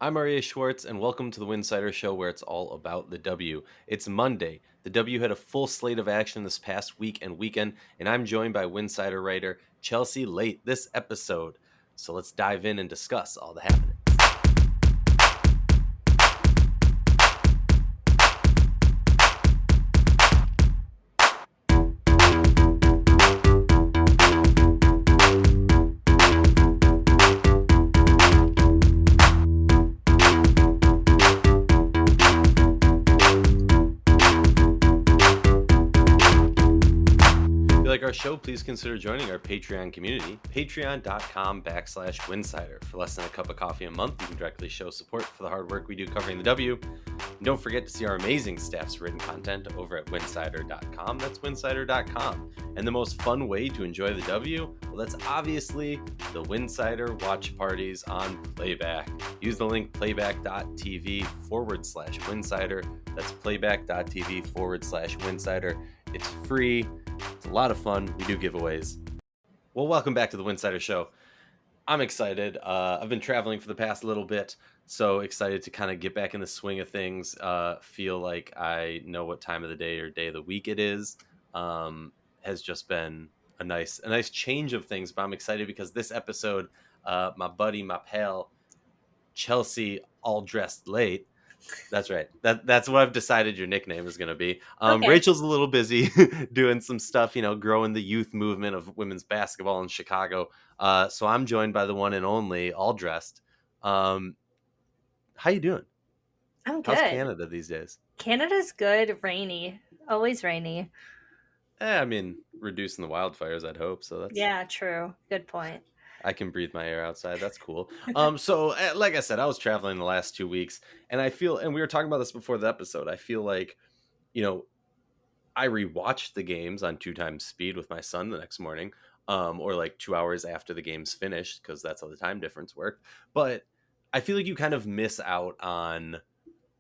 I'm Aryeh Schwartz, and welcome to the Winsidr Show, where it's all about the W. It's Monday. The W had a full slate of action this past week and weekend, and I'm joined by Winsidr writer Chelsea Leite this episode. So let's dive in and discuss all the happenings. If you like our show, please consider joining our Patreon community, patreon.com/Winsidr. For less than a cup of coffee a month, you can directly show support for the hard work we do covering the W. And don't forget to see our amazing staff's written content over at winsidr.com. That's winsidr.com. And the most fun way to enjoy the W? Well, that's obviously the Winsidr watch parties on Playback. Use the link playback.tv/Winsidr. That's playback.tv/Winsidr. It's free. It's a lot of fun. We do giveaways. Well, welcome back to the Winsidr Show. I'm excited. I've been traveling for the past little bit, so excited to kind of get back in the swing of things. Feel like I know what time of the day or day of the week it is. Has just been a nice change of things, but I'm excited because this episode, my buddy, my pal, Chelsea, all dressed late. That's right. That's what I've decided your nickname is going to be. Okay. Rachel's a little busy doing some stuff, growing the youth movement of women's basketball in Chicago. So I'm joined by the one and only, all dressed. How you doing? I'm How's good. Canada these days? Canada's good. Rainy. Always rainy. I mean, reducing the wildfires, I'd hope. So Yeah, true. Good point. I can breathe my air outside. That's cool. So like I said, I was traveling the last 2 weeks, and and we were talking about this before the episode. I feel like, you know, I rewatched the games on 2 times speed with my son the next morning, or like 2 hours after the game's finished, because that's how the time difference worked. But I feel like you kind of miss out on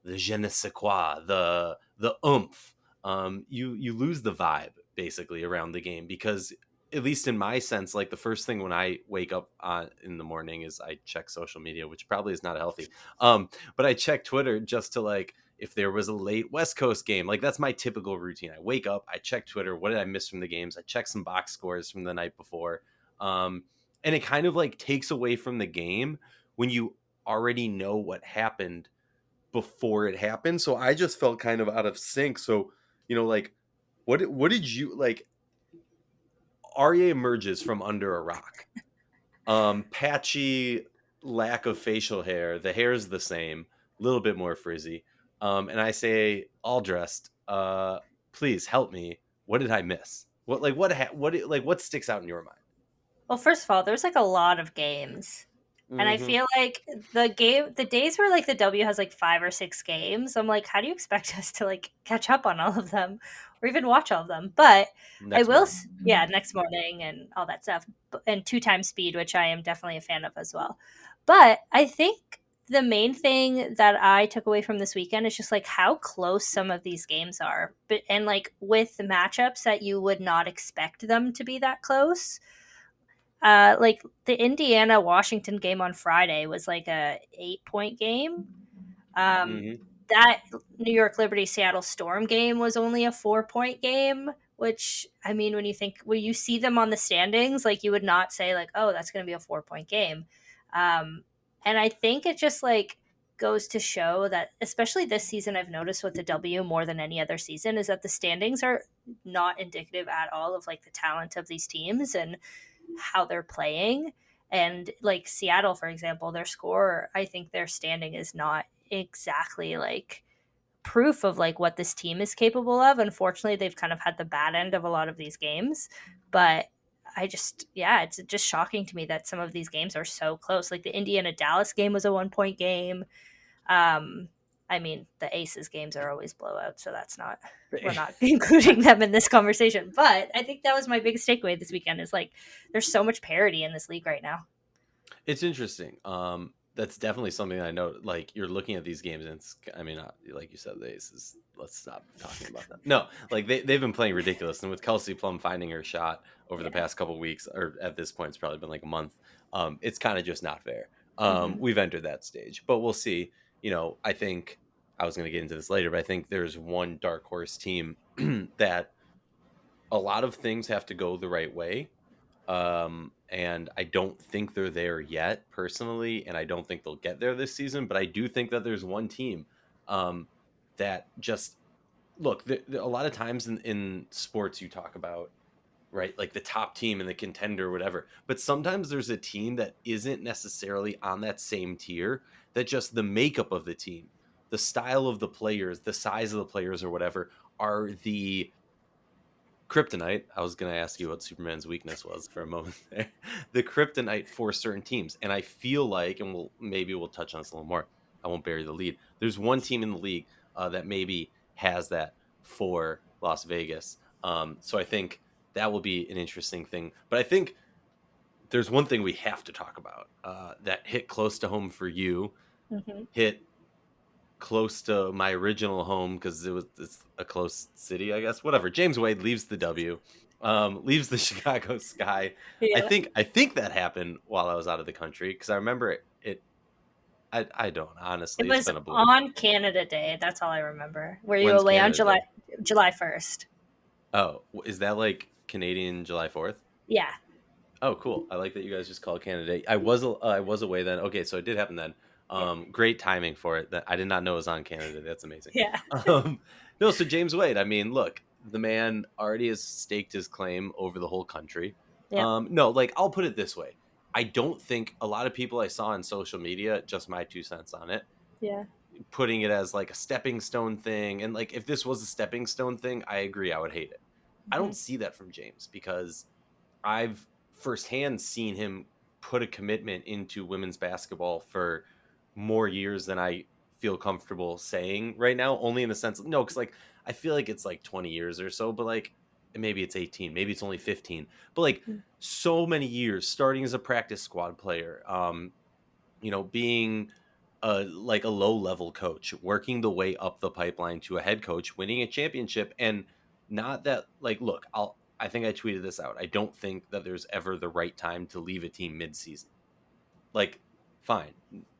the je ne sais quoi, the oomph. You lose the vibe basically around the game because, at least in my sense, like the first thing when I wake up in the morning is I check social media, which probably is not healthy. But I check Twitter just to, like, if there was a late West Coast game. Like, that's my typical routine. I wake up, I check Twitter. What did I miss from the games? I check some box scores from the night before. And it kind of like takes away from the game when you already know what happened before it happened. So I just felt kind of out of sync. So, like, what did you like? Aryeh emerges from under a rock. Patchy, lack of facial hair. The hair is the same, a little bit more frizzy. And I say, all dressed. Please help me. What did I miss? What sticks out in your mind? Well, first of all, there's like a lot of games. And I Mm-hmm. feel like the days where like the W has like 5 or 6 games, I'm like, how do you expect us to like catch up on all of them or even watch all of them? But I Next will, morning. yeah, next morning and all that stuff, and 2 times speed, which I am definitely a fan of as well. But I think the main thing that I took away from this weekend is just like how close some of these games are, but and like with the matchups that you would not expect them to be that close. Like the Indiana Washington game on Friday was like a 8 point game. Um, Mm-hmm. that New York Liberty Seattle Storm game was only a 4 point game. Which, I mean, when you see them on the standings, like you would not say like, oh, that's going to be a 4 point game. And I think it just like goes to show that, especially this season, I've noticed with the W more than any other season, is that the standings are not indicative at all of like the talent of these teams and how they're playing. And like Seattle, for example, their score, I think their standing is not exactly like proof of like what this team is capable of. Unfortunately, they've kind of had the bad end of a lot of these games, but yeah, it's just shocking to me that some of these games are so close. Like the Indiana Dallas game was a 1 point game. Um, I mean, the Aces games are always blowouts, so we're not including them in this conversation. But I think that was my biggest takeaway this weekend is like there's so much parity in this league right now. It's interesting. That's definitely something I know. Like, you're looking at these games, and I mean, like you said, the Aces. Let's stop talking about them. No, like they've been playing ridiculous, and with Kelsey Plum finding her shot over the Yeah. past couple weeks, or at this point, it's probably been like a month. It's kind of just not fair. Hmm. We've entered that stage, but we'll see. I think I was going to get into this later, but I think there's one dark horse team that a lot of things have to go the right way. And I don't think they're there yet personally, and I don't think they'll get there this season, but I do think that there's one team um, that just look, a lot of times in sports you talk about, right, like the top team and the contender or whatever, but sometimes there's a team that isn't necessarily on that same tier, that just the makeup of the team, the style of the players, the size of the players or whatever are the kryptonite. I was going to ask you what Superman's weakness was for a moment there. The kryptonite for certain teams. And I feel like, and we'll touch on this a little more. I won't bury the lead. There's one team in the league that maybe has that for Las Vegas. So I think that will be an interesting thing. But I think there's one thing we have to talk about that hit close to home for you, Hmm. hit close to my original home because it's a close city, I guess. Whatever. James Wade leaves the W, leaves the Chicago Sky. I Yeah. think I think that happened while I was out of the country because I remember it. I don't It honestly. It's was been a blur. on Canada Day. That's all I remember. Were you When's away on Canada Day? July 1st? Oh, is that like Canadian July 4th? Yeah. Oh, cool. I like that you guys just call it Canada Day. I was away then. Okay, so it did happen then. Yeah. Great timing for it. That I did not know it was on Canada Day. That's amazing. Yeah. Um, no, so James Wade. I mean, look, the man already has staked his claim over the whole country. Yep. No, like I'll put it this way. I don't think a lot of people I saw on social media, just my 2 cents on it, Yeah. putting it as like a stepping stone thing. And like if this was a stepping stone thing, I agree, I would hate it. I Hmm. don't see that from James because I've firsthand seen him put a commitment into women's basketball for more years than I feel comfortable saying right now, only in the sense no, because like I feel like it's like 20 years or so, but like maybe it's 18, maybe it's only 15, but like so many years starting as a practice squad player, being like a low level coach, working the way up the pipeline to a head coach, winning a championship. And not that like, look, I think I tweeted this out. I don't think that there's ever the right time to leave a team mid-season. Like, fine,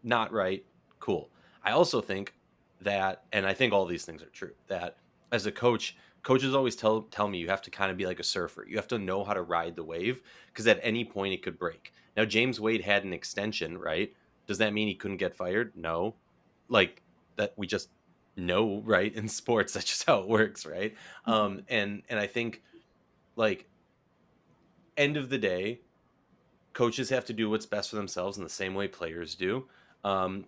not right, cool. I also think that, and I think all these things are true, that as a coach, coaches always tell me you have to kind of be like a surfer. You have to know how to ride the wave because at any point it could break. Now James Wade had an extension, right? Does that mean he couldn't get fired? No. Like that we just know, right? In sports, that's just how it works, right? Hmm. And I think like end of the day, coaches have to do what's best for themselves in the same way players do. Um,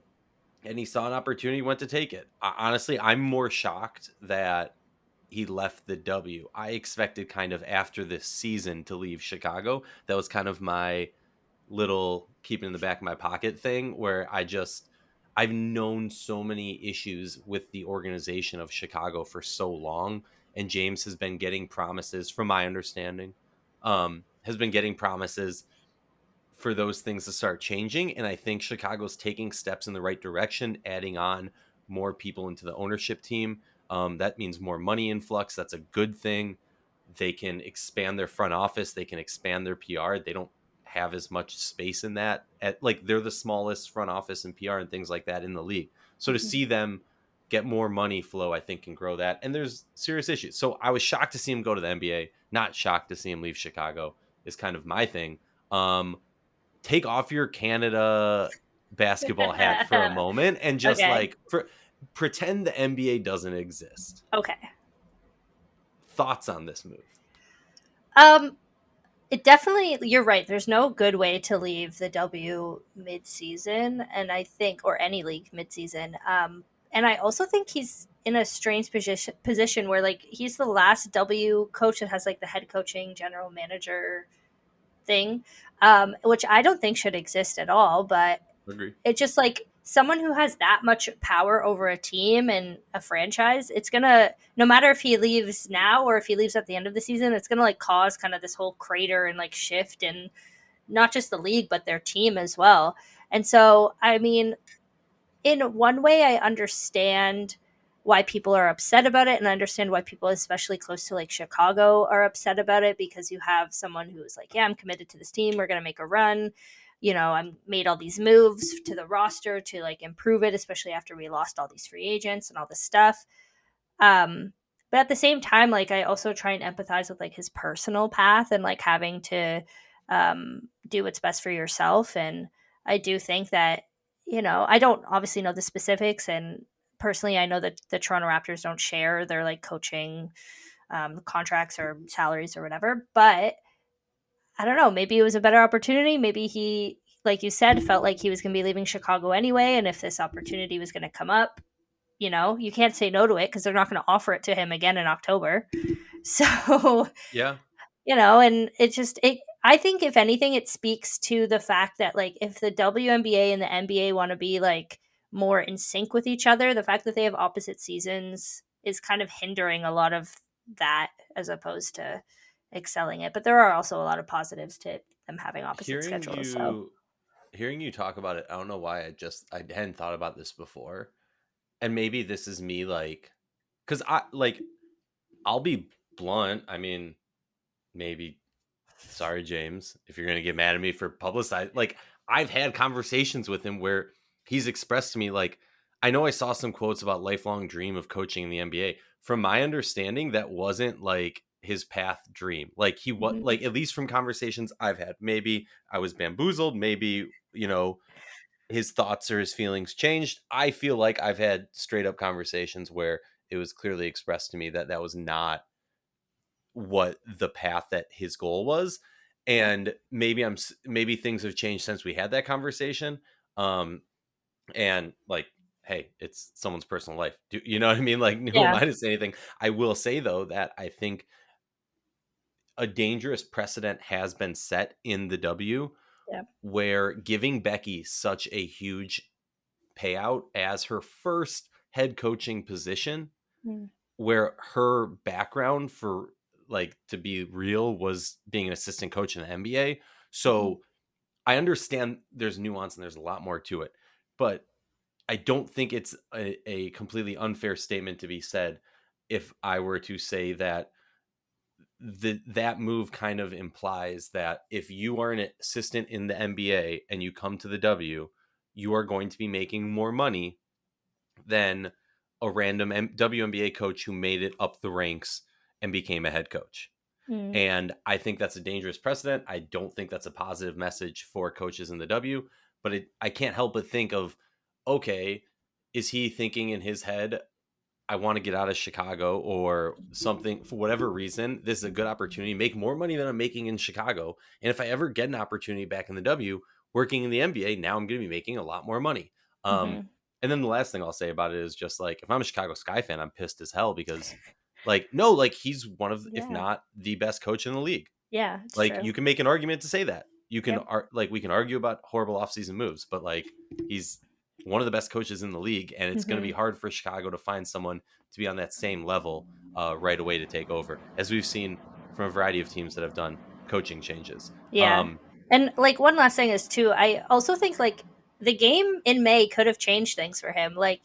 and he saw an opportunity, went to take it. Honestly, I'm more shocked that he left the W. I expected kind of after this season to leave Chicago. That was kind of my little keep it in the back of my pocket thing where I've known so many issues with the organization of Chicago for so long, and James has been getting promises from my understanding, has been getting promises for those things to start changing. And I think Chicago's taking steps in the right direction, adding on more people into the ownership team. That means more money influx. That's a good thing. They can expand their front office. They can expand their PR. They don't have as much space in that. Like they're the smallest front office and PR and things like that in the league. So to Hmm. see them get more money flow, I think can grow that. And there's serious issues. So I was shocked to see him go to the NBA. Not shocked to see him leave Chicago is kind of my thing. Um, Take off your Canada basketball hat for a moment and just Okay. like pretend the NBA doesn't exist. Okay. Thoughts on this move? Um, it definitely, you're right. There's no good way to leave the W mid-season, and I think, or any league mid-season. And I also think he's in a strange position where like he's the last W coach that has like the head coaching general manager thing, which I don't think should exist at all. But Agree. it's just like someone who has that much power over a team and a franchise, it's gonna, no matter if he leaves now or if he leaves at the end of the season, it's gonna like cause kind of this whole crater and like shift in not just the league but their team as well. And so I mean, in one way I understand why people are upset about it, and I understand why people especially close to like Chicago are upset about it, because you have someone who's like, yeah, I'm committed to this team, we're going to make a run. I made all these moves to the roster to like improve it, especially after we lost all these free agents and all this stuff. Um, but at the same time, like I also try and empathize with like his personal path and like having to do what's best for yourself. And I do think that, I don't obviously know the specifics. And personally, I know that the Toronto Raptors don't share their like coaching contracts or salaries or whatever. But I don't know. Maybe it was a better opportunity. Maybe he, like you said, felt like he was going to be leaving Chicago anyway. And if this opportunity was going to come up, you can't say no to it because they're not going to offer it to him again in October. So, Yeah. and I think if anything, it speaks to the fact that like if the WNBA and the NBA want to be like more in sync with each other, the fact that they have opposite seasons is kind of hindering a lot of that as opposed to excelling it. But there are also a lot of positives to them having opposite Hearing schedules. So you hearing you talk about it, I don't know why I hadn't thought about this before. And maybe this is me like cuz I'll be blunt. I mean, maybe sorry James if you're going to get mad at me for publicize like I've had conversations with him where he's expressed to me like I know I saw some quotes about lifelong dream of coaching in the NBA. From my understanding that wasn't like his path dream. Like he was mhm. like at least from conversations I've had. Maybe I was bamboozled, maybe, his thoughts or his feelings changed. I feel like I've had straight up conversations where it was clearly expressed to me that that was not what the path that his goal was. Yeah, And maybe things have changed since we had that conversation. Um and like, hey, it's someone's personal life. You know what I mean? Like, who am yeah, I to say anything? I will say though that I think a dangerous precedent has been set in the W yeah, where giving Becky such a huge payout as her first head coaching position, mm, where her background for like to be real was being an assistant coach in the NBA. mhm, So I understand there's nuance and there's a lot more to it, but I don't think it's a completely unfair statement to be said if I were to say that that move kind of implies that if you are an assistant in the NBA and you come to the W, you are going to be making more money than a random WNBA coach who made it up the ranks and became a head coach. mm, And I think that's a dangerous precedent. I don't think that's a positive message for coaches in the W, but I can't help but think of, okay, is he thinking in his head, I want to get out of Chicago or something for whatever reason? This is a good opportunity, make more money than I'm making in Chicago. And if I ever get an opportunity back in the W, working in the NBA, now I'm going to be making a lot more money. Um, mhm. and then the last thing I'll say about it is just like, if I'm a Chicago Sky fan, I'm pissed as hell because, like, no, like he's one of, if Yeah, not the best coach in the league. yeah, it's Like true. you can make an argument to say that. You can Yep. like we can argue about horrible offseason moves, but like he's one of the best coaches in the league, and it's going to be Mhm. hard for Chicago to find someone to be on that same level right away to take over, as we've seen from a variety of teams that have done coaching changes. Yeah. And like one last thing is too, I also think like the game in May could have changed things for him. Like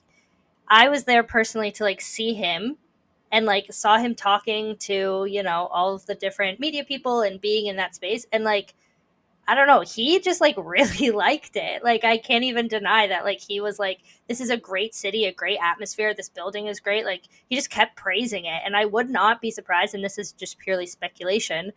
I was there personally to like see him and like saw him talking to, all of the different media people and being in that space and like I don't know, he just like really liked it. Like I can't even deny that like he was like this is a great city, a great atmosphere, this building is great. Like he just kept praising it and I would not be surprised and this is just purely speculation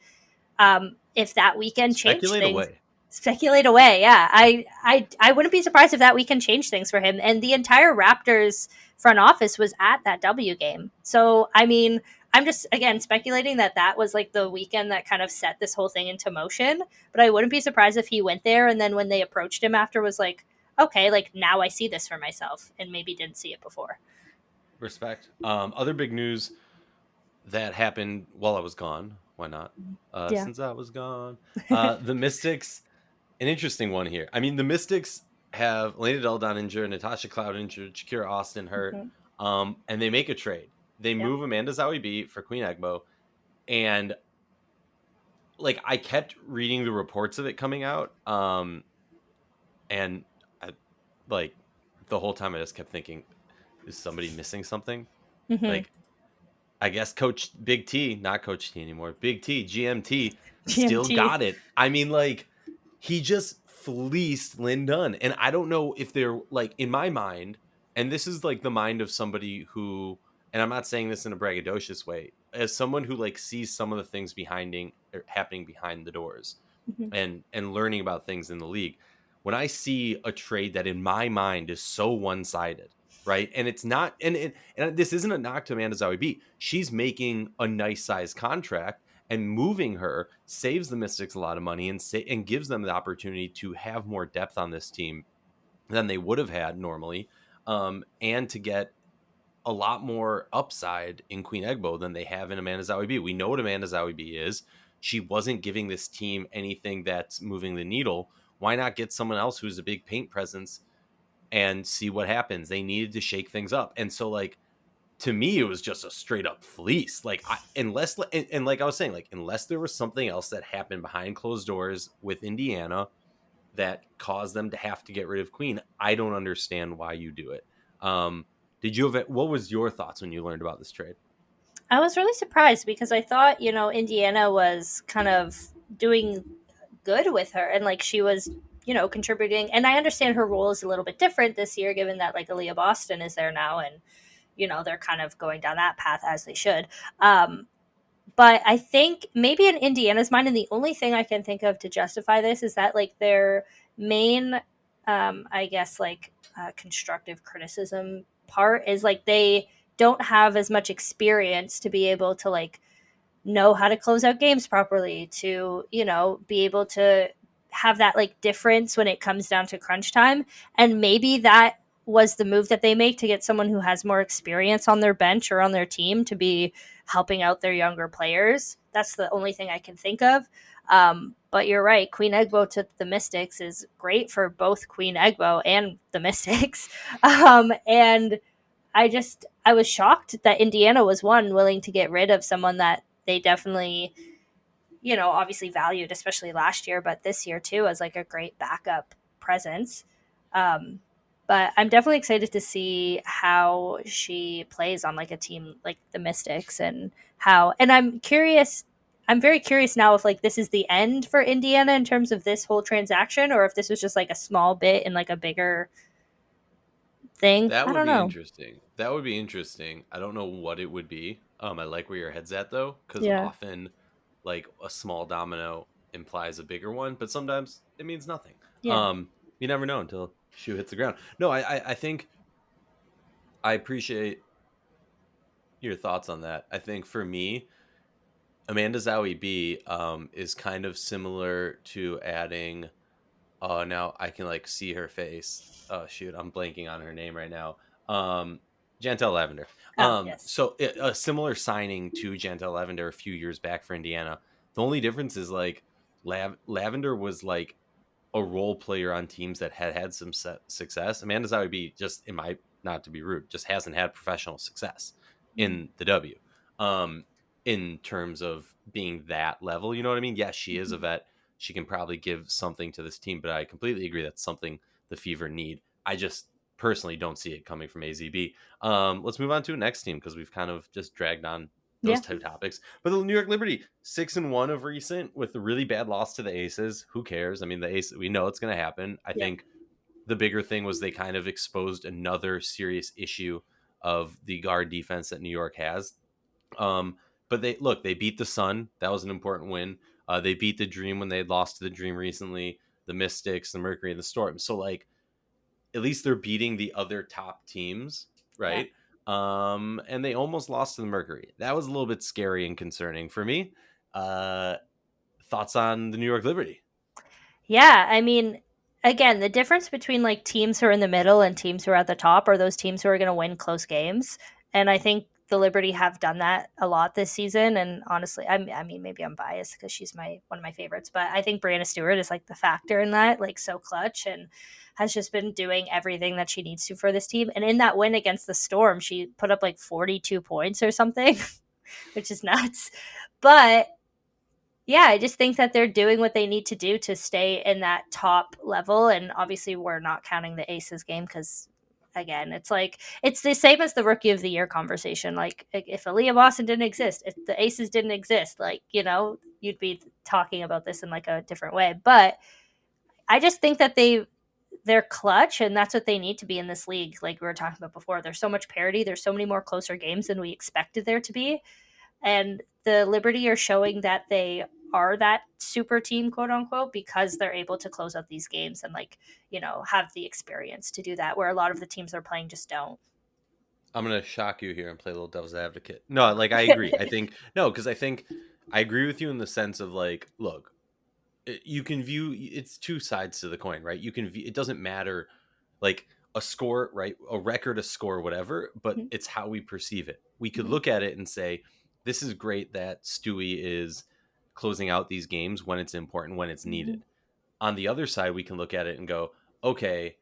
if that weekend changed Speculate things. away. Speculate away, yeah. I wouldn't be surprised if that weekend changed things for him. And the entire Raptors front office was at that W game. So I mean, I'm just again speculating that that was like the weekend that kind of set this whole thing into motion. But I wouldn't be surprised if he went there and then when they approached him after was like, okay, like now I see this for myself and maybe didn't see it before. Respect. Other big news that happened while I was gone. Why not? Yeah. Since I was gone, the Mystics. An interesting one here. I mean, the Mystics have Lena Del Don injured, Natasha Cloud injured, Shakira Austin hurt, Mhm. and they make a trade. They Yep. move Amanda Zahui B for Queen Egbo, and like I kept reading the reports of it coming out, and I, like the whole time I just kept thinking, is somebody missing something? Hmm. Like I guess Coach Big T, not Coach T anymore, Big T, GMT, still GMT. got it. I mean, like he just fleeced Lynn Dunn. And I don't know if they're like, in my mind, and this is like the mind of somebody who, and I'm not saying this in a braggadocious way, as someone who like sees some of the things happening behind the doors Mhm. and learning about things in the league. When I see a trade that in my mind is so one-sided, right? And it's not, and this isn't a knock to Amanda Zahui B. She's making a nice size contract, and moving her saves the Mystics a lot of money and gives them the opportunity to have more depth on this team than they would have had normally, and to get a lot more upside in Queen Egbo than they have in Amanda Zahui B. We know what Amanda Zahui B is. She wasn't giving this team anything that's moving the needle. Why not get someone else who's a big paint presence and see what happens? They needed to shake things up. And so, like, to me, it was just a straight up fleece. Like, and like I was saying, like, unless there was something else that happened behind closed doors with Indiana that caused them to have to get rid of Queen, I don't understand why you do it. Um, did you have what was your thoughts when you learned about this trade? I was really surprised because I thought, Indiana was kind of doing good with her and like she was, contributing. And I understand her role is a little bit different this year, given that like Aaliyah Boston is there now and, they're kind of going down that path as they should. But I think maybe in Indiana's mind, and the only thing I can think of to justify this is that like their main, I guess, like constructive criticism part is like they don't have as much experience to be able to like know how to close out games properly, to, be able to have that like difference when it comes down to crunch time. And maybe that was the move that they make to get someone who has more experience on their bench or on their team to be helping out their younger players. That's the only thing I can think of. But you're right. Queen Egbo to the Mystics is great for both Queen Egbo and the Mystics. And I was shocked that Indiana was one willing to get rid of someone that they definitely, obviously valued, especially last year, but this year too, as like a great backup presence. Um, but I'm definitely excited to see how she plays on like a team like the Mystics and I'm very curious now if like this is the end for Indiana in terms of this whole transaction or if this was just like a small bit in like a bigger thing. That I would don't be know. interesting. That would be interesting. I don't know what it would be. I like where your head's at though, because Yeah. often, like a small domino implies a bigger one, but sometimes it means nothing. Yeah. Um, you never know until shoe hits the ground. No, I think I appreciate your thoughts on that. I think for me, Amanda Zahui B is kind of similar to adding. Oh, now I can like see her face. Oh shoot, I'm blanking on her name right now. Um, Jantel Lavender. Oh, yes. A similar signing to Jantel Lavender a few years back for Indiana. The only difference is like Lavender was like a role player on teams that had some success. Amanda Zahui B just, in my, not to be rude, just hasn't had professional success Mm. in the W. Um, in terms of being that level, you know what I mean? Yes, she is a Mhm. vet. She can probably give something to this team, but I completely agree that's something the Fever need. I just personally don't see it coming from AZB. Let's move on to the next team because we've kind of just dragged on those Yeah. two topics. But the New York Liberty, 6-1 of recent with a really bad loss to the Aces. Who cares? I mean, the Aces, we know it's going to happen. I Yeah. think the bigger thing was they kind of exposed another serious issue of the guard defense that New York has. Um, but they beat the Sun. That was an important win. They beat the Dream when they had lost to the Dream recently. The Mystics, the Mercury, and the Storm. So like at least they're beating the other top teams, Yeah. right? And they almost lost to the Mercury. That was a little bit scary and concerning for me. Uh, Thoughts on the New York Liberty? Yeah, I mean, again, the difference between like teams who are in the middle and teams who are at the top are those teams who are going to win close games. And I think the Liberty have done that a lot this season. And honestly, I mean, maybe I'm biased because she's my one of my favorites, but I think Brianna Stewart is like the factor in that, like so clutch and has just been doing everything that she needs to for this team. And in that win against the Storm, she put up like 42 points or something, which is nuts. But yeah, I just think that they're doing what they need to do to stay in that top level. And obviously, we're not counting the Aces game because, again, it's like it's the same as the Rookie of the Year conversation. Like, if Aaliyah Boston didn't exist, if the Aces didn't exist, like, you'd be talking about this in like a different way. But I just think that they're clutch, and that's what they need to be in this league. Like we were talking about before, there's so much parity. There's so many more closer games than we expected there to be, and the Liberty are showing that they are that super team, quote unquote, because they're able to close out these games and like have the experience to do that, where a lot of the teams they're playing just don't. I'm gonna shock you here and play a little devil's advocate. No, like I agree. I think no, because I think I agree with you in the sense of like, look, you can view it's two sides to the coin, right? You can view it doesn't matter like a score, right? A record, a score, whatever, but Mhm, it's how we perceive it. We could mhm, look at it and say, this is great that Stewie is closing out these games when it's important, when it's mhm, needed. On the other side, we can look at it and go, okay,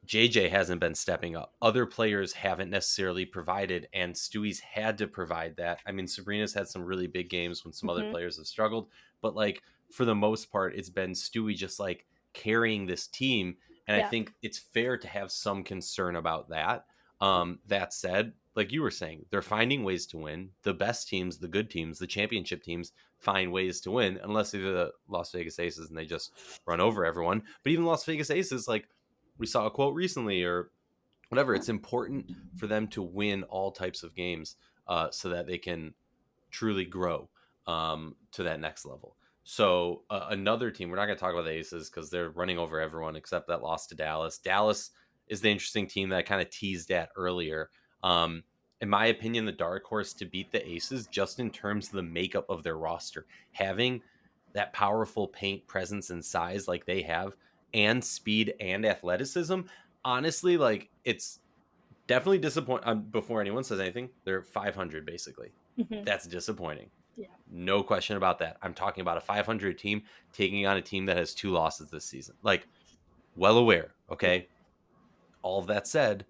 JJ hasn't been stepping up. Other players haven't necessarily provided, and Stewie's had to provide that. I mean, Sabrina's had some really big games when some other mhm. players have struggled, but like for the most part, it's been Stewie just like carrying this team. And I Yeah. think it's fair to have some concern about that. That said, like you were saying, they're finding ways to win. The best teams, the good teams, the championship teams find ways to win, unless they're the Las Vegas Aces and they just run over everyone. But even Las Vegas Aces, like we saw a quote recently or whatever, it's important for them to win all types of games so that they can truly grow to that next level. So another team, we're not going to talk about the Aces because they're running over everyone except that loss to Dallas. Dallas is the interesting team that I kind of teased at earlier. Um, in my opinion, the dark horse to beat the Aces, just in terms of the makeup of their roster, having that powerful paint presence and size like they have, and speed and athleticism. Honestly, like it's definitely disappointing. Before anyone says anything, they're 500 basically. Mhm. That's disappointing. Yeah. No question about that. I'm talking about a 500 team taking on a team that has two losses this season. Like, well aware. Yeah. Okay. All of that said,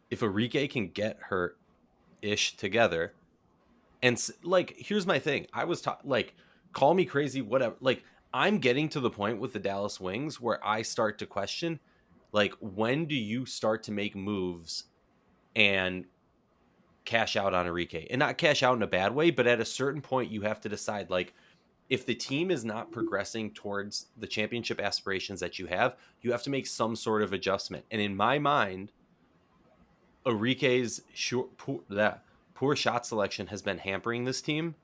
if Aryeh can get her ish together, and like, here's my thing. I was like, call me crazy, whatever. Like, I'm getting to the point with the Dallas Wings where I start to question, like, when do you start to make moves and cash out on Aryeh? And not cash out in a bad way, but at a certain point, you have to decide, like, if the team is not progressing towards the championship aspirations that you have to make some sort of adjustment. And in my mind, Arike's poor shot selection has been hampering this team.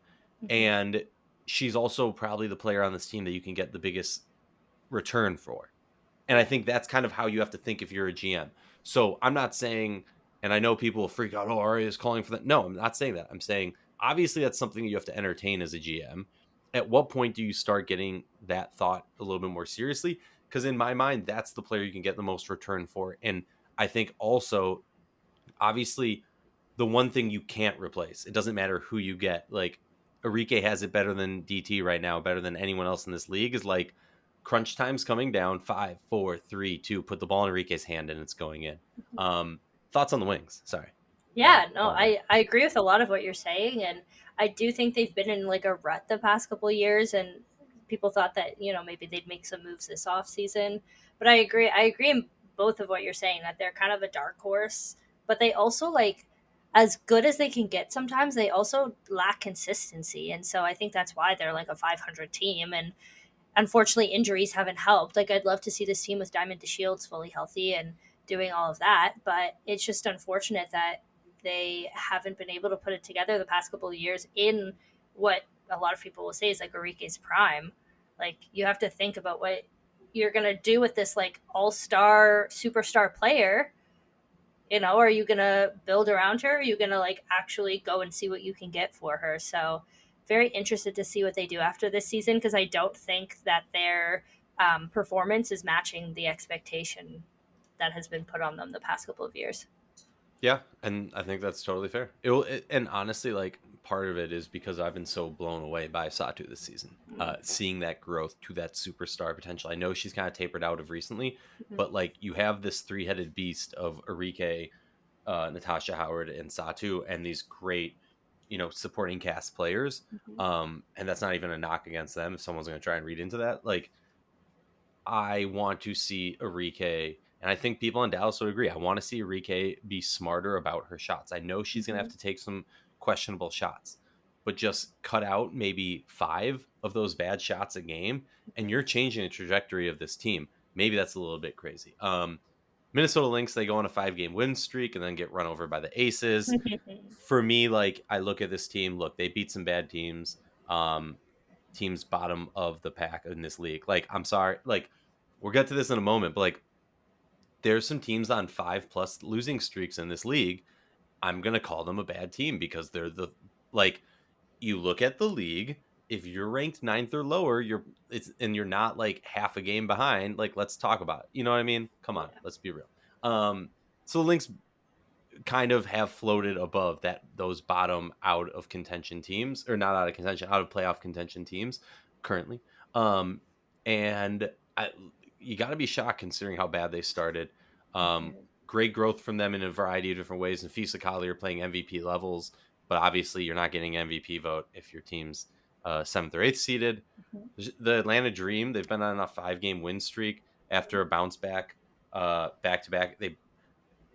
Mhm. And she's also probably the player on this team that you can get the biggest return for. And I Yeah. think that's kind of how you have to think if you're a GM. So I'm not saying, and I know people will freak out, oh, Aryeh is calling for that. No, I'm not saying that. I'm saying obviously that's something you have to entertain as a GM. At what point do you start getting that thought a little bit more seriously? Because in my mind, that's the player you can get the most return for. And I think also, obviously, the one thing you can't replace, it doesn't matter who you get. Like Aryeh has it better than DT right now, better than anyone else in this league, is like crunch time's coming down, 5, 4, 3, 2, put the ball in Enrique's hand and it's going in. Thoughts on the Wings? Sorry. Yeah, no, Long one. I agree with a lot of what you're saying, and I do think they've been in like a rut the past couple of years, and people thought that maybe they'd make some moves this off season. But I agree in both of what you're saying, that they're kind of a dark horse, but they also like, as good as they can get sometimes, they also lack consistency, and so I think that's why they're like a 500 team. And unfortunately, injuries haven't helped. Like, I'd love to see this team with Diamond DeShields fully healthy and doing all of that, but it's just unfortunate that they haven't been able to put it together the past couple of years in what a lot of people will say is like Arike's prime. Like, you have to think about what you're gonna do with this like all-star superstar player. Are you gonna build around her? Are you gonna like actually go and see what you can get for her? So very interested to see what they do after this season, because I don't think that their performance is matching the expectation that has been put on them the past couple of years. Yeah, and I think that's totally fair. And honestly, like part of it is because I've been so blown away by Satu this season, seeing that growth to that superstar potential. I know she's kind of tapered out of recently, Mm-hmm. but like you have this three-headed beast of Aryeh, Natasha Howard, and Satu, and these great, supporting cast players. Mm-hmm. And that's not even a knock against them. If someone's going to try and read into that, like I want to see Aryeh, and I think people in Dallas would agree. I want to see Aryeh be smarter about her shots. I know she's going to Mm-hmm. have to take some questionable shots, but just cut out maybe 5 of those bad shots a game, and you're changing the trajectory of this team. maybe that's a little bit crazy. Minnesota Lynx, they go on a 5-game win streak and then get run over by the Aces. For me, like, I look at this team, look, they beat some bad teams. Teams bottom of the pack in this league. Like, I'm sorry, like, we'll get to this in a moment, but like, there's some teams on 5+ losing streaks in this league. I'm gonna call them a bad team because they're the, like, you look at the league. If you're ranked ninth or lower, you're not like half a game behind. Like, let's talk about it. You know what I mean? Come on, Yeah. let's be real. So the Lynx kind of have floated above those bottom out of contention teams, or not out of contention, out of playoff contention teams currently. And you got to be shocked considering how bad they started. Great growth from them in a variety of different ways. And Fisa Collier playing MVP levels, but obviously you're not getting MVP vote if your team's 7th or 8th seeded. The Atlanta Dream, they've been on a 5-game win streak after a bounce back back to back. They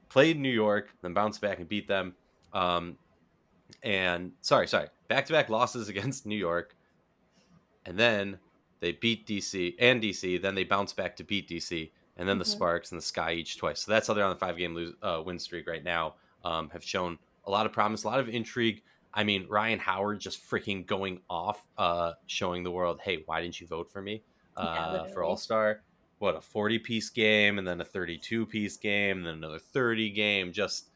played New York, then bounced back and beat them. And sorry, back-to-back losses against New York, and then they beat DC, then they bounce back to beat DC, and then the Sparks and the Sky each twice. So that's how they're on the 5-game win streak right now. Have shown a lot of promise, a lot of intrigue. I mean, Ryan Howard just freaking going off, showing the world, hey, why didn't you vote for me for All-Star? What, a 40-piece game, and then a 32-piece game, and then another 30 game. Just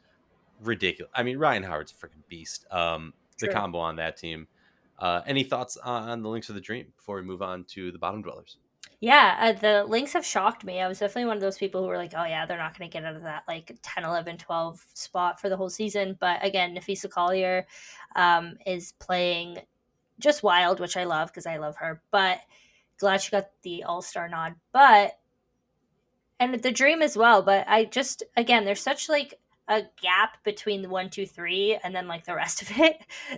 ridiculous. I mean, Ryan Howard's a freaking beast. The combo on that team. Any thoughts on the Lynx of the Dream before we move on to the bottom dwellers? Yeah, the Lynx have shocked me. I was definitely one of those people who were like, oh yeah, they're not going to get out of that like 10, 11, 12 spot for the whole season. But again, Nafisa Collier is playing just wild, which I love because I love her. But glad she got the All-Star nod. And the Dream as well. But I just, again, there's such like a gap between the 1, 2, 3 and then like the rest of it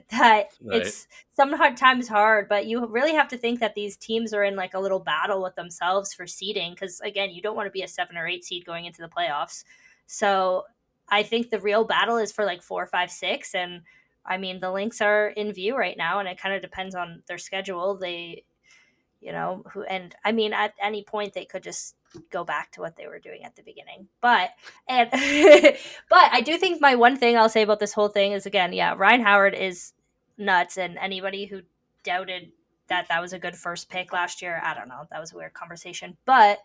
that it's sometimes hard. But you really have to think that these teams are in like a little battle with themselves for seeding, because again, you don't want to be a 7 or 8 seed going into the playoffs. So I think the real battle is for like 4, 5, 6. And I mean, the Lynx are in view right now, and it kind of depends on their schedule. And I mean, at any point they could just go back to what they were doing at the beginning. But I do think my one thing I'll say about this whole thing is, again, yeah, Ryan Howard is nuts, and anybody who doubted that was a good first pick last year, I don't know, that was a weird conversation. But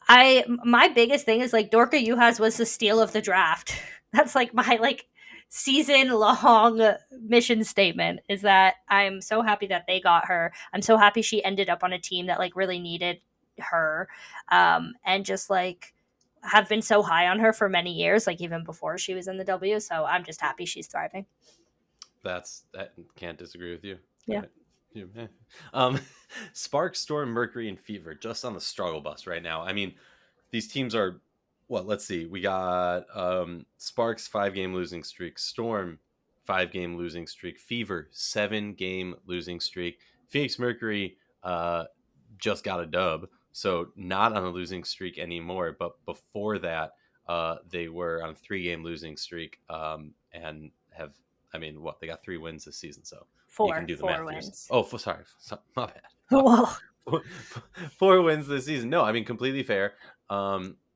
my biggest thing is like Dorka Juhas was the steal of the draft. That's like my like season long mission statement, is that I'm so happy that they got her. I'm so happy she ended up on a team that like really needed her, and just like have been so high on her for many years, like even before she was in the W. So I'm just happy she's thriving. That can't disagree with you. Yeah. Spark, Storm, Mercury, and Fever just on the struggle bus right now. I mean, these teams are let's see. We got Sparks 5-game losing streak, Storm 5-game losing streak, Fever 7-game losing streak. Phoenix Mercury just got a dub, so not on a losing streak anymore. But before that, they were on a 3-game losing streak, and have, I mean, they got 3 wins this season, so you can do the math wins. Oh, sorry, my bad. Whoa. 4 wins this season. No, I mean, completely fair.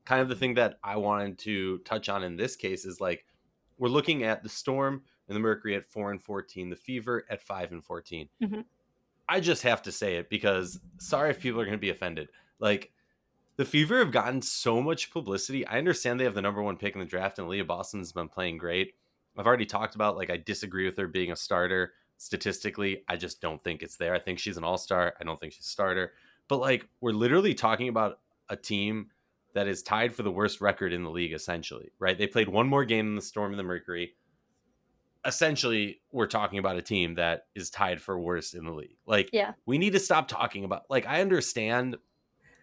Kind of the thing that I wanted to touch on in this case is like, we're looking at the Storm and the Mercury at 4-14, the Fever at 5-14. I just have to say it because sorry if people are going to be offended. Like, the Fever have gotten so much publicity. I understand they have the number 1 pick in the draft, and Leah Boston's been playing great. I've already talked about, like, I disagree with her being a starter. Statistically, I just don't think it's there. I think she's an all-star. I don't think she's a starter. But, like, we're literally talking about a team that is tied for the worst record in the league, essentially, right? They played 1 more game than the Storm and the Mercury. Essentially, we're talking about a team that is tied for worst in the league. Like, yeah, we need to stop talking about, like, I understand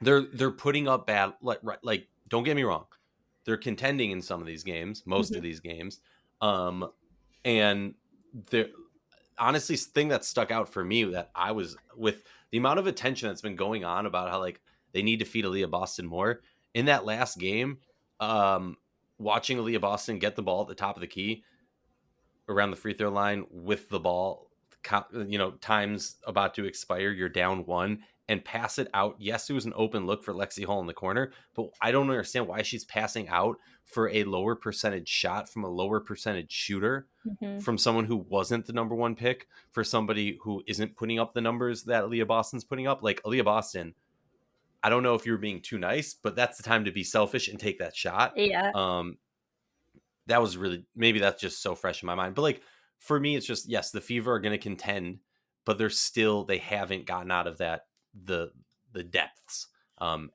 they're putting up bad, like don't get me wrong, they're contending in some of these games, most of these games, and the honestly thing that stuck out for me, that I was with the amount of attention that's been going on about how like they need to feed Aaliyah Boston more in that last game, watching Aaliyah Boston get the ball at the top of the key around the free throw line with the ball, time's about to expire, you're down 1, and pass it out. Yes, it was an open look for Lexi Hall in the corner, but I don't understand why she's passing out for a lower percentage shot from a lower percentage shooter Mhm. from someone who wasn't the number one pick for somebody who isn't putting up the numbers that Aaliyah Boston's putting up. Like Aaliyah Boston, I don't know if you're being too nice, but that's the time to be selfish and take that shot. Yeah. Um, that was really, maybe that's just so fresh in my mind. But like for me, it's just, yes, the Fever are going to contend, but they haven't gotten out of that the the depths,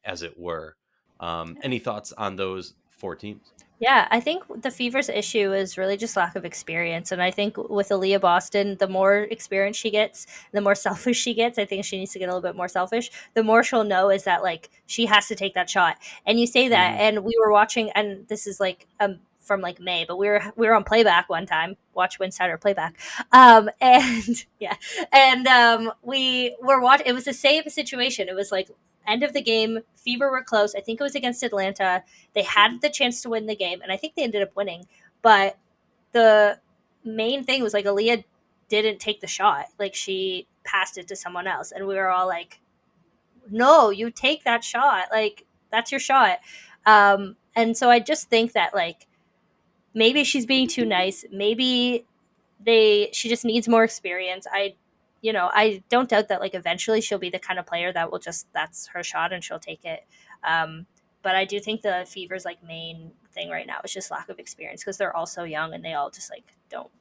as it were. Any thoughts on those four teams? Yeah, I think the Fever's issue is really just lack of experience. And I think with Aaliyah Boston, the more experience she gets, the more selfish she gets. I think she needs to get a little bit more selfish. The more she'll know is that, like, she has to take that shot. And you say that, Hmm. and we were watching, and this is like from like May, but we were on playback one time, watch Winsidr playback. And yeah, and we were watching, it was the same situation. It was like end of the game, Fever were close. I think it was against Atlanta. They had the chance to win the game, and I think they ended up winning. But the main thing was like Aaliyah didn't take the shot. Like she passed it to someone else, and we were all like, "No, you take that shot. Like that's your shot." And so I just think that like maybe she's being too nice. Maybe she just needs more experience. I don't doubt that like eventually she'll be the kind of player that will just that's her shot and she'll take it. Um, but I do think the Fever's like main thing right now is just lack of experience because they're all so young and they all just like don't.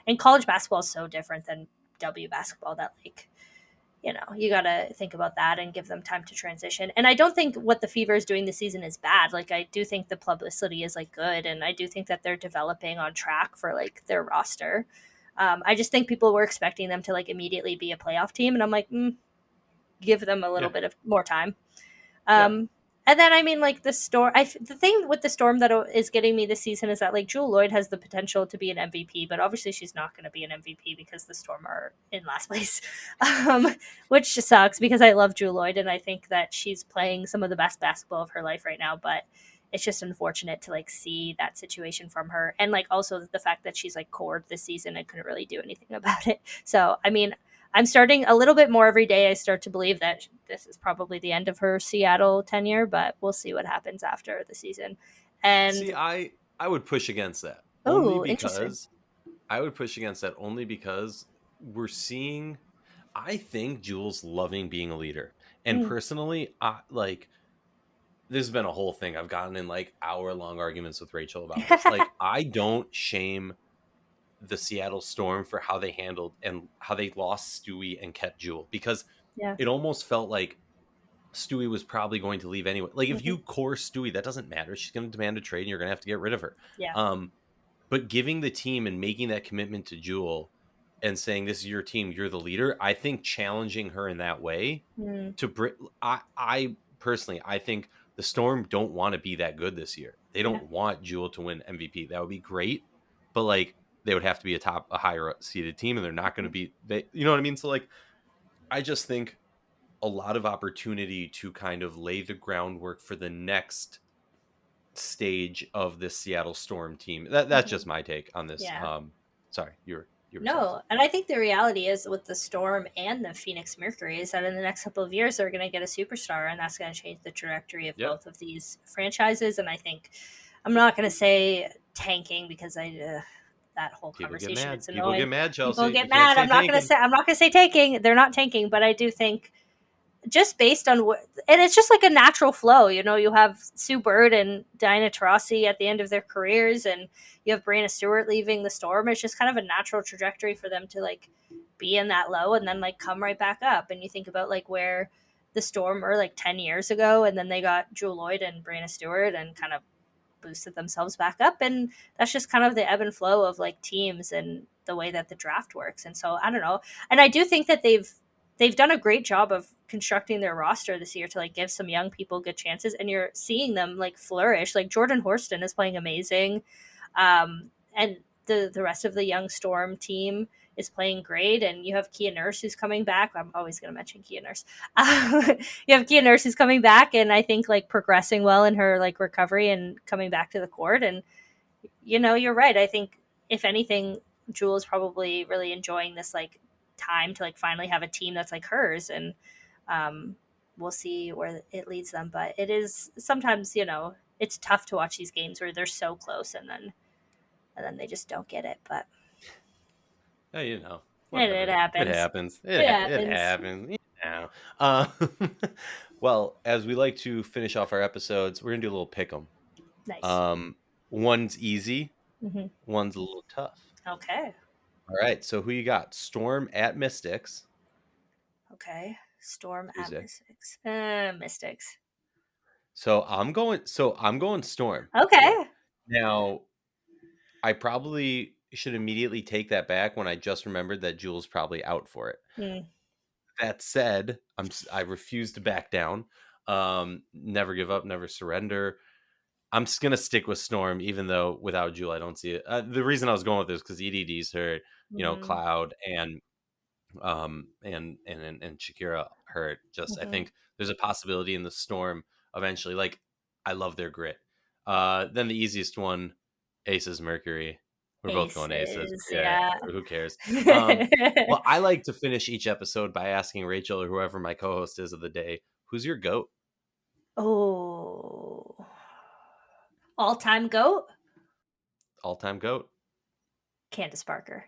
And college basketball is so different than W basketball that like you got to think about that and give them time to transition. And I don't think what the Fever is doing this season is bad. Like I do think the publicity is like good, and I do think that they're developing on track for like their roster. I just think people were expecting them to like immediately be a playoff team, and I'm like, give them a little Yeah, bit of more time. yeah. Um, and then I mean, like the storm. The thing with the storm that is getting me this season is that like Jewel Lloyd has the potential to be an MVP, but obviously she's not going to be an MVP because the Storm are in last place, um, which just sucks because I love Jewel Lloyd and I think that she's playing some of the best basketball of her life right now. But it's just unfortunate to like see that situation from her, and like also the fact that she's like cored this season and couldn't really do anything about it. So I mean, I'm starting a little bit more every day. I start to believe that this is probably the end of her Seattle tenure, but we'll see what happens after the season. And See, I would push against that only oh, interesting. because I would push against that only because we're seeing. I think Jules loving being a leader, and Mm, personally, I like this has been a whole thing. I've gotten in like hour long arguments with Rachel about this. Like, I don't shame the Seattle Storm for how they handled and how they lost Stewie and kept Jewel because yeah. it almost felt like Stewie was probably going to leave anyway. Like, if Hmm. you core Stewie, that doesn't matter. She's going to demand a trade and you're going to have to get rid of her. Yeah. Um, but giving the team and making that commitment to Jewel and saying this is your team, you're the leader, I think challenging her in that way Mm, to bring, I personally, I think the Storm don't want to be that good this year. They yeah. don't want Jewel to win MVP. That would be great, but like they would have to be a higher seeded team, and they're not going to be. You know what I mean? So like, I just think a lot of opportunity to kind of lay the groundwork for the next stage of this Seattle Storm team. That's Hmm. just my take on this. Yeah. Sorry, you were saying No, something. and I think the reality is with the Storm and the Phoenix Mercury is that in the next couple of years they're going to get a superstar, and that's going to change the trajectory of Yeah, both of these franchises. And I think I'm not going to say tanking because that whole people get conversation mad. it's People get annoying. mad, People Chelsea. get You can't mad. say tanking. I'm not going to say tanking. They're not tanking, but I do think just based on what, and it's just like a natural flow. You have Sue Bird and Diana Taurasi at the end of their careers, and you have Brianna Stewart leaving the Storm. It's just kind of a natural trajectory for them to like be in that low and then like come right back up. And you think about like where the Storm were like 10 years ago, and then they got Jewel Lloyd and Brianna Stewart and kind of boosted themselves back up. And that's just kind of the ebb and flow of like teams and the way that the draft works. And so I don't know. And I do think that they've done a great job of constructing their roster this year to like give some young people good chances, and you're seeing them like flourish. Like Jordan Horston is playing amazing, and the rest of the young Storm team is playing great. And you have Kia Nurse who's coming back. I'm always going to mention Kia Nurse. You have Kia Nurse who's coming back, and I think like progressing well in her like recovery and coming back to the court. And you're right. I think if anything, Jewel is probably really enjoying this like time to like finally have a team that's like hers. And we'll see where it leads them. But it is sometimes, it's tough to watch these games where they're so close and then they just don't get it. But Yeah, it whatever. It happens. happens. It It happens. happens. Uh, well, as we like to finish off our episodes, we're gonna do a little pick 'em. Nice. Um, one's easy, Hmm. one's a little tough. Okay. All right, so who you got? Storm at Mystics. Okay. Storm Who's at there? Mystics. Mystics. So I'm going Storm here. Okay. Now, I probably should immediately take that back when I just remembered that Jules probably out for it. Mm. That said, I refuse to back down. Never give up, never surrender. I'm just gonna stick with Storm, even though without Jewel, I don't see it. The reason I was going with this because EDD's hurt, Mm-hmm. Cloud and Shakira hurt. Just I Mm-hmm. think there's a possibility in the Storm eventually. Like I love their grit. Then the easiest one, Aces Mercury. We're both going Aces. Aces. Yeah, Yeah. who cares? Well, I like to finish each episode by asking Rachel or whoever my co-host is of the day, who's your goat? Oh. All time GOAT? All-time goat? Candace Parker.